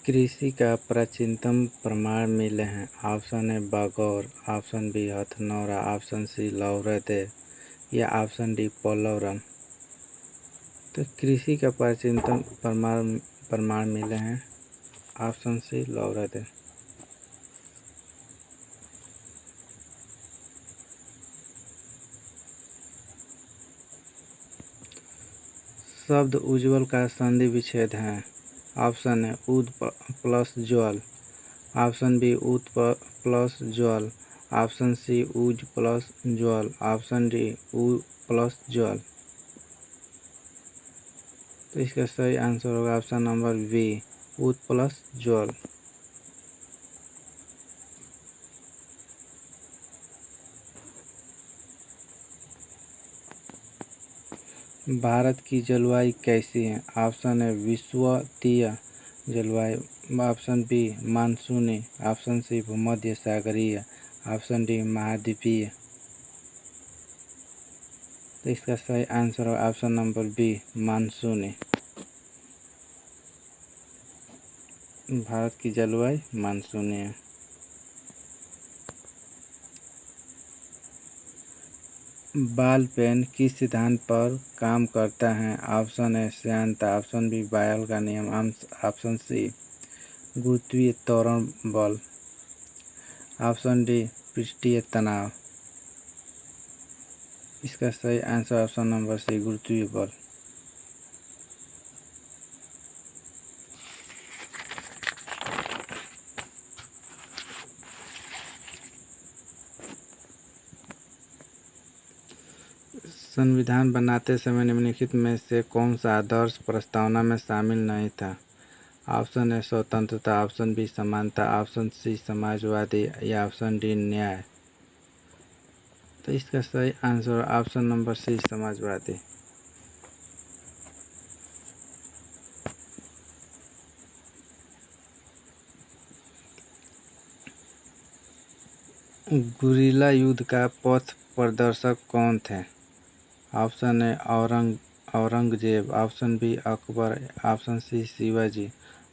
कृषि का प्राचीनतम प्रमाण मिले हैं। Option A Bagor, option B Hathnaura, option C Lauhardaya या ऑप्शन डी पोलवरम। तो कृषि का प्राचीनतम प्रमाण मिले हैं ऑप्शन सी लौहरदय। शब्द उज्ज्वल का संधि विच्छेद है। ऑप्शन है उद प्लस ज्वल, ऑप्शन बी उद प्लस ज्वल, ऑप्शन सी उज प्लस ज्वल, ऑप्शन डी उ प्लस ज्वल। तो इसका सही आंसर होगा ऑप्शन नंबर बी, उद प्लस ज्वल। भारत की जलवायु कैसी है? ऑप्शन है विषुवतीय जलवायु, ऑप्शन बी मानसूनी, ऑप्शन सी भूमध्य सागरीय, ऑप्शन डी महाद्वीपीय। तो इसका सही आंसर है ऑप्शन नंबर बी, मानसूनी। भारत की जलवायु मानसूनी है। बॉल पेन किस सिद्धांत पर काम करता है? ऑप्शन है श्यानता, ऑप्शन बी बायल का नियम, ऑप्शन सी गुरुत्वीय त्वरण बल, ऑप्शन डी पृष्ठीय तनाव। इसका सही आंसर ऑप्शन नंबर सी, गुरुत्वीय बल। संविधान बनाते समय निम्नलिखित में से कौन सा आदर्श प्रस्तावना में शामिल नहीं था? ऑप्शन है स्वतंत्रता, ऑप्शन बी समानता, ऑप्शन सी समाजवादी या ऑप्शन डी न्याय। तो इसका सही आंसर ऑप्शन नंबर सी, समाजवादी। गुरिल्ला युद्ध का पथ प्रदर्शक कौन थे? ऑप्शन है Aurangzeb, option B Akbar, option C Shivaji,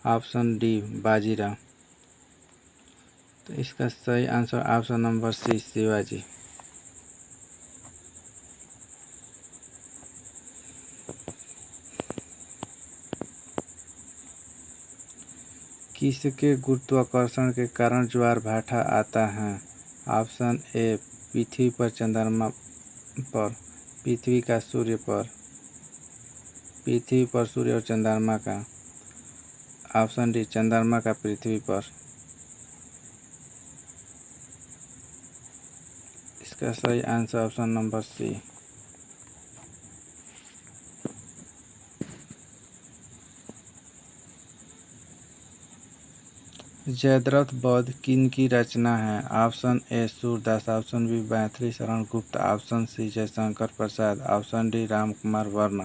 option D Bajirao. तो इसका सही answer option number C, Shivaji. किसके गुरुत्वाकर्षण के कारण ज्वार भाटा आता है? ऑप्शन ए पृथ्वी पर चंद्रमा पर, पृथ्वी का सूर्य पर, पृथ्वी पर सूर्य और चंद्रमा का, ऑप्शन डी चंद्रमा का पृथ्वी पर। इसका सही answer option number C. Jayadrath Vadh किनकी रचना है? Option A Surdas, option B Maithili Sharan Gupt, option C Jaishankar Prasad, option D Ramkumar Verma.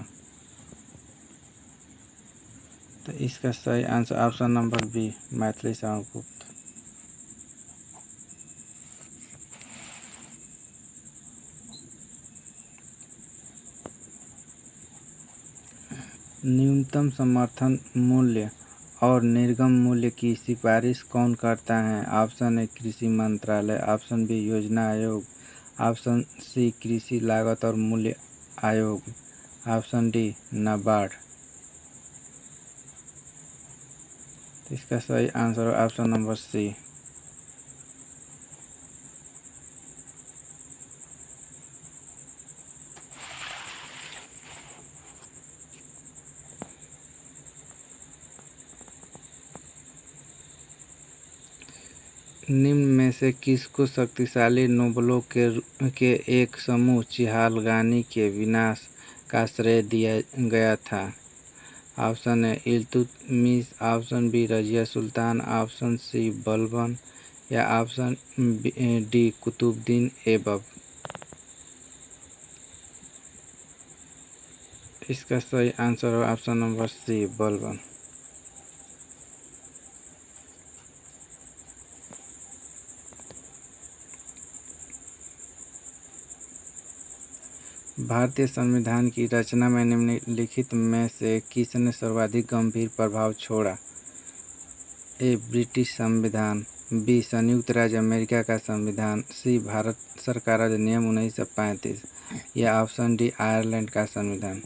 तो इसका सही answer option number B, Maithili Sharan Gupt. न्यूनतम समर्थन मूल्य और निर्गम मूल्य की सिफारिश कौन करता है? ऑप्शन ए कृषि मंत्रालय, ऑप्शन बी योजना आयोग, ऑप्शन सी कृषि लागत और मूल्य आयोग, ऑप्शन डी नाबार्ड। इसका सही आंसर है ऑप्शन नंबर सी। निम्न में से किसको शक्तिशाली नोबलों के एक समूह चिहालगानी के विनाश का श्रेय दिया गया था? Option A Iltutmish, option B Razia Sultan, option C Balban या ऑप्शन डी कुतुबुद्दीन ऐबक। इसका सही आंसर है ऑप्शन नंबर सी, बलबन। भारतीय संविधान की रचना में निम्नलिखित में से किसने सर्वाधिक गंभीर प्रभाव छोड़ा? ए ब्रिटिश संविधान, बी संयुक्त राज्य अमेरिका का संविधान, सी भारत सरकार अधिनियम 1935 या ऑप्शन डी आयरलैंड का संविधान।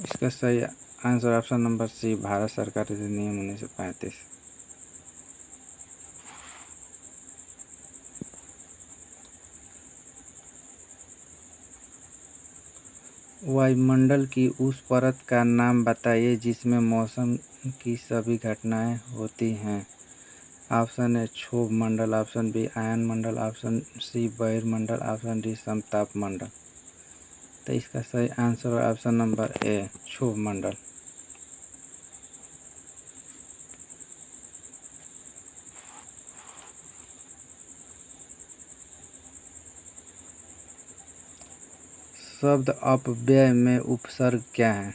इसका सही answer option number C Bharat सरकार अधिनियम 1935। वायुमंडल की उस परत का नाम बताइए जिसमें मौसम की सभी घटनाएं होती हैं। ऑप्शन ए क्षोभ मंडल, ऑप्शन बी आयन मंडल, ऑप्शन सी बहिर्मंडल, ऑप्शन डी समताप मंडल। तो इसका सही आंसर है ऑप्शन नंबर ए क्षोभ मंडल। शब्द अपव्यय में उपसर्ग क्या है?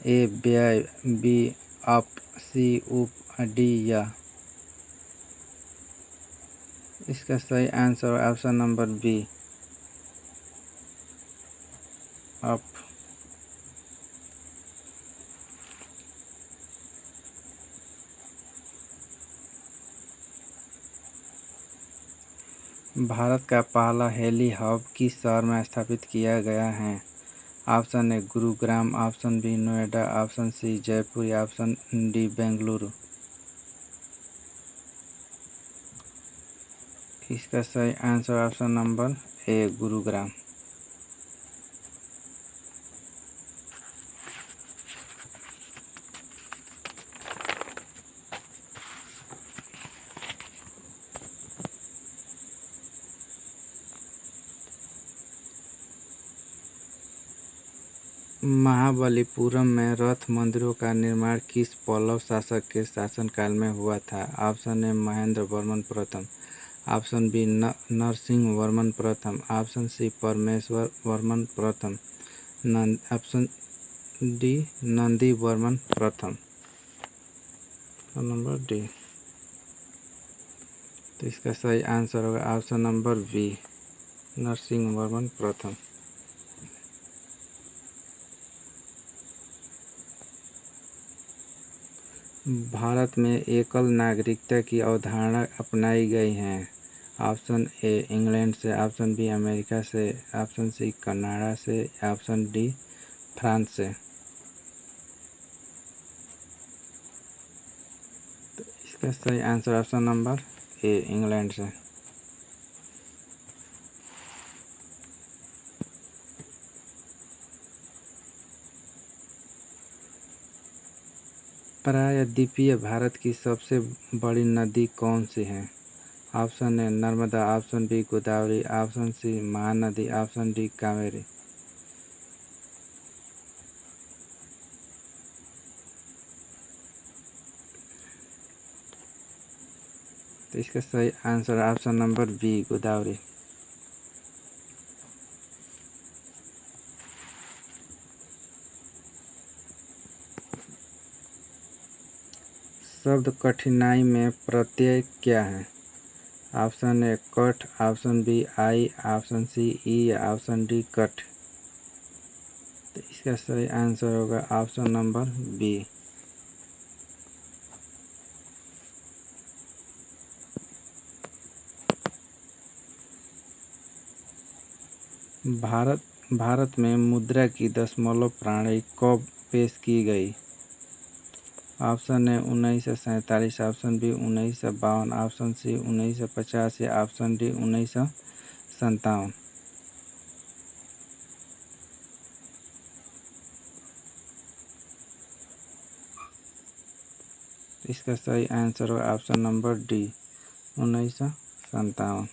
ए व्यय, बी अप, सी उप, डी या। इसका सही आंसर है option number be up. Bharat का पहला हेली हब किस शहर में स्थापित किया गया है? Option A Gurugram, option B Noida, option C Jaipur या ऑप्शन डी बेंगलुरु। इसका सही answer option number A Gurugram. Mahabalipuram में रथ मंदिरों का निर्माण किस पल्लव शासक के शासनकाल में हुआ था? ऑप्शन ए महेंद्र वर्मन प्रथम, ऑप्शन बी नरसिंह वर्मन प्रथम, ऑप्शन सी परमेश्वर वर्मन प्रथम, ऑप्शन डी नंदी वर्मन प्रथम। Number D. तो इसका सही आंसर होगा option number B Narasimha Varman प्रथम। भारत में एकल नागरिकता की अवधारणा अपनाई गई है। ऑप्शन ए इंग्लैंड से, ऑप्शन बी अमेरिका से, ऑप्शन सी कनाडा से, ऑप्शन डी फ्रांस से। तो इसका सही आंसर ऑप्शन नंबर ए इंग्लैंड से। प्रायद्वीपीय भारत की सबसे बड़ी नदी कौन सी है? Option A Narmada, option B Godavari, option C Mahanadi, option D Kaveri. तो इसका सही answer option number B Godavari. शब्द कठिनाई में प्रत्यय क्या है? ऑप्शन ए कठ, ऑप्शन बी आई, ऑप्शन सी ई या ऑप्शन डी कठ। तो इसका सही आंसर होगा ऑप्शन नंबर बी। भारत में मुद्रा की दशमलव प्रणाली कब पेश की गई? Option A 1947, option B 1952, option C 1950 या ऑप्शन डी 1957। इसका सही आंसर होगा ऑप्शन नंबर डी 1957।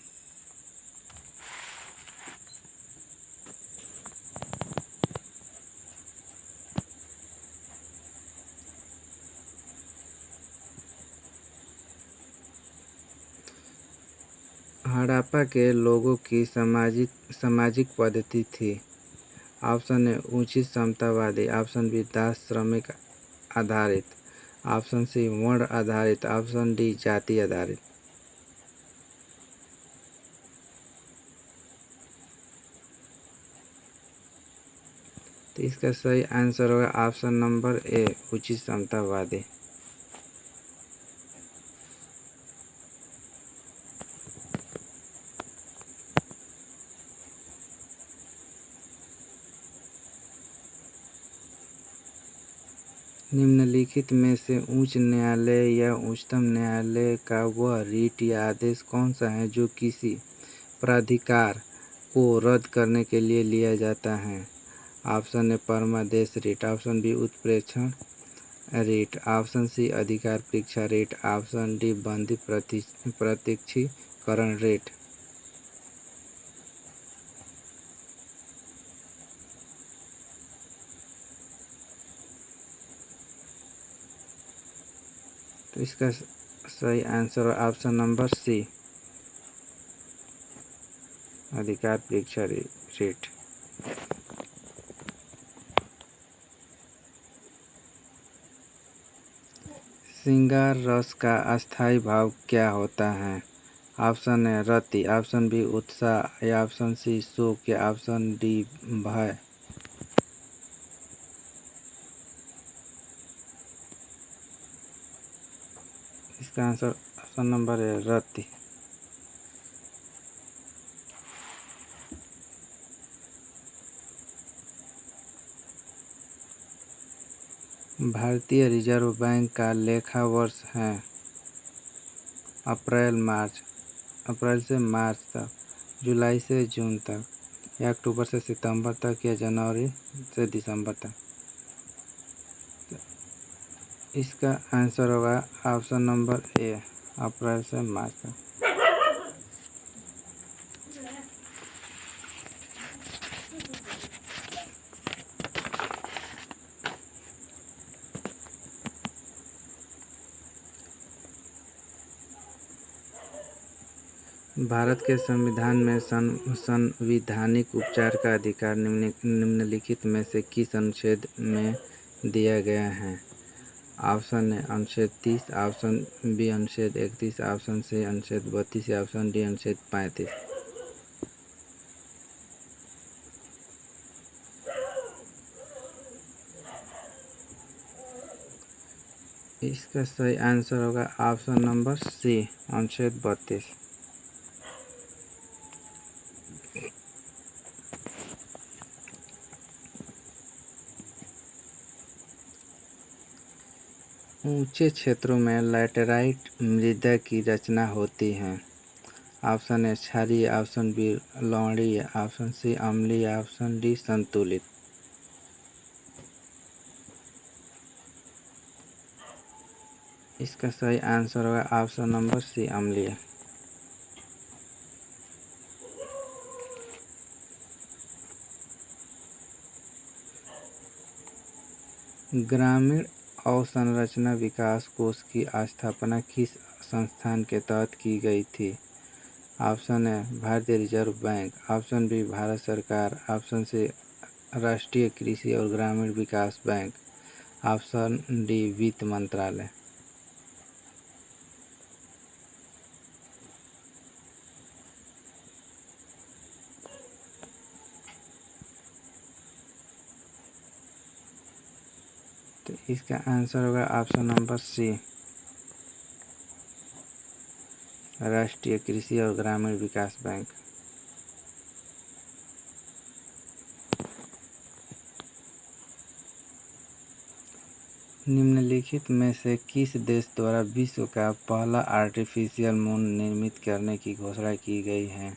हड़प्पा के लोगों की सामाजिक पद्धति थी। ऑप्शन ए उचित समतावादी, ऑप्शन बी दास श्रमिक आधारित, ऑप्शन सी वर्ण आधारित, ऑप्शन डी जाति आधारित। तो इसका सही आंसर होगा ऑप्शन नंबर ए, उचित समतावादी। निम्नलिखित में से उच्च न्यायालय या उच्चतम न्यायालय का वह रीट या आदेश कौन सा है जो किसी प्राधिकार को रद्द करने के लिए लिया जाता है? ऑप्शन ए परमादेश रीट, ऑप्शन बी उत्प्रेक्षण रीट, ऑप्शन सी अधिकार परीक्षा रीट, ऑप्शन डी बंदी प्रत्यक्षीकरण रीट। तो इसका सही आंसर है ऑप्शन नंबर सी, अधिकार परीक्षा रीट। श्रृंगार रस का अस्थायी भाव क्या होता है? ऑप्शन ए रति, ऑप्शन बी उत्साह, या ऑप्शन सी शोक, या ऑप्शन डी भय। इसका आंसर ऑप्शन नंबर ए रति। भारतीय रिजर्व बैंक का लेखा वर्ष है अप्रैल से मार्च तक, जुलाई से जून तक, या अक्टूबर से सितंबर तक, या जनवरी से दिसंबर तक। इसका आंसर होगा ऑप्शन नंबर ए, अप्रैल से मार्च तक। भारत के संविधान में संवैधानिक उपचार का अधिकार निम्नलिखित में से किस अनुच्छेद में दिया गया है? ऑप्शन ए अनुच्छेद 30, ऑप्शन बी अनुच्छेद 31, ऑप्शन सी अनुच्छेद 32, ऑप्शन डी अनुच्छेद 35। इसका सही आंसर होगा ऑप्शन नंबर सी, अनुच्छेद 32। ऊंचे क्षेत्रों में लैटेराइट मृदा की रचना होती है। ऑप्शन ए क्षारीय, ऑप्शन बी लवणीय, ऑप्शन सी अम्लीय, ऑप्शन डी संतुलित। इसका सही आंसर होगा ऑप्शन नंबर सी, अम्लीय। ग्रामीण अवसंरचना विकास कोष की स्थापना किस संस्थान के तहत की गई थी? ऑप्शन ए भारतीय reserve bank, option B Bharat सरकार, ऑप्शन सी राष्ट्रीय कृषि और ग्रामीण विकास बैंक, ऑप्शन डी वित्त मंत्रालय। तो इसका आंसर होगा ऑप्शन नंबर सी, राष्ट्रीय कृषि और ग्रामीण विकास बैंक। निम्नलिखित में से किस देश द्वारा विश्व का पहला आर्टिफिशियल मून निर्मित करने की घोषणा की गई है?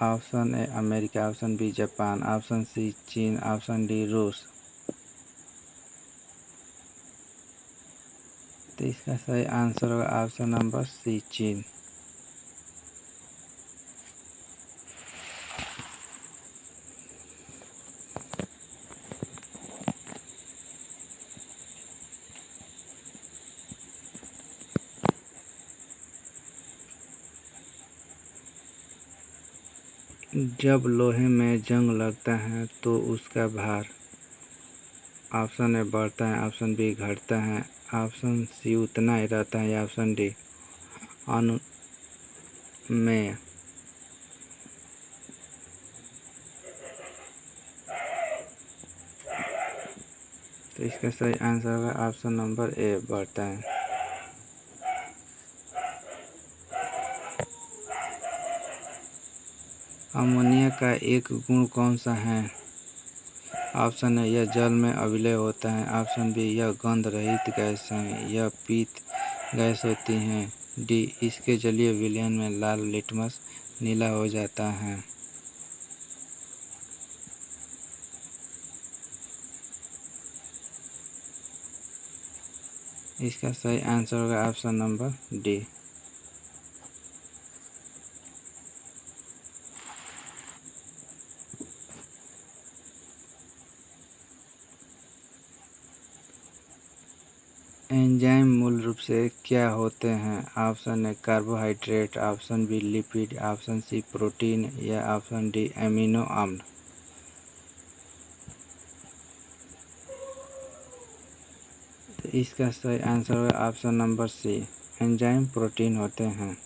Option A America, option B Japan, option C चीन, ऑप्शन डी रूस। तो इसका सही आंसर होगा ऑप्शन नंबर सी, चीन। जब लोहे में जंग लगता है तो उसका भार ऑप्शन ए बढ़ता है, ऑप्शन बी घटता है, ऑप्शन सी उतना ही रहता है, या ऑप्शन डी अनुमेय। तो इसका सही आंसर होगा ऑप्शन नंबर ए, बर्तन। अमोनिया का एक गुण कौन सा है? ऑप्शन है यह जल में अविलय होता है, ऑप्शन बी यह गंध रहित गैस है, यह पीत गैस होती हैं, डी इसके जलीय विलयन में लाल लिटमस नीला हो जाता है। इसका सही आंसर होगा ऑप्शन नंबर डी। एंजाइम मूल रूप से क्या होते हैं? Option A carbohydrate, option B lipid, option C protein या ऑप्शन डी एमिनो अम्ल। तो इसका सही आंसर होगा option number C, enzyme protein होते हैं।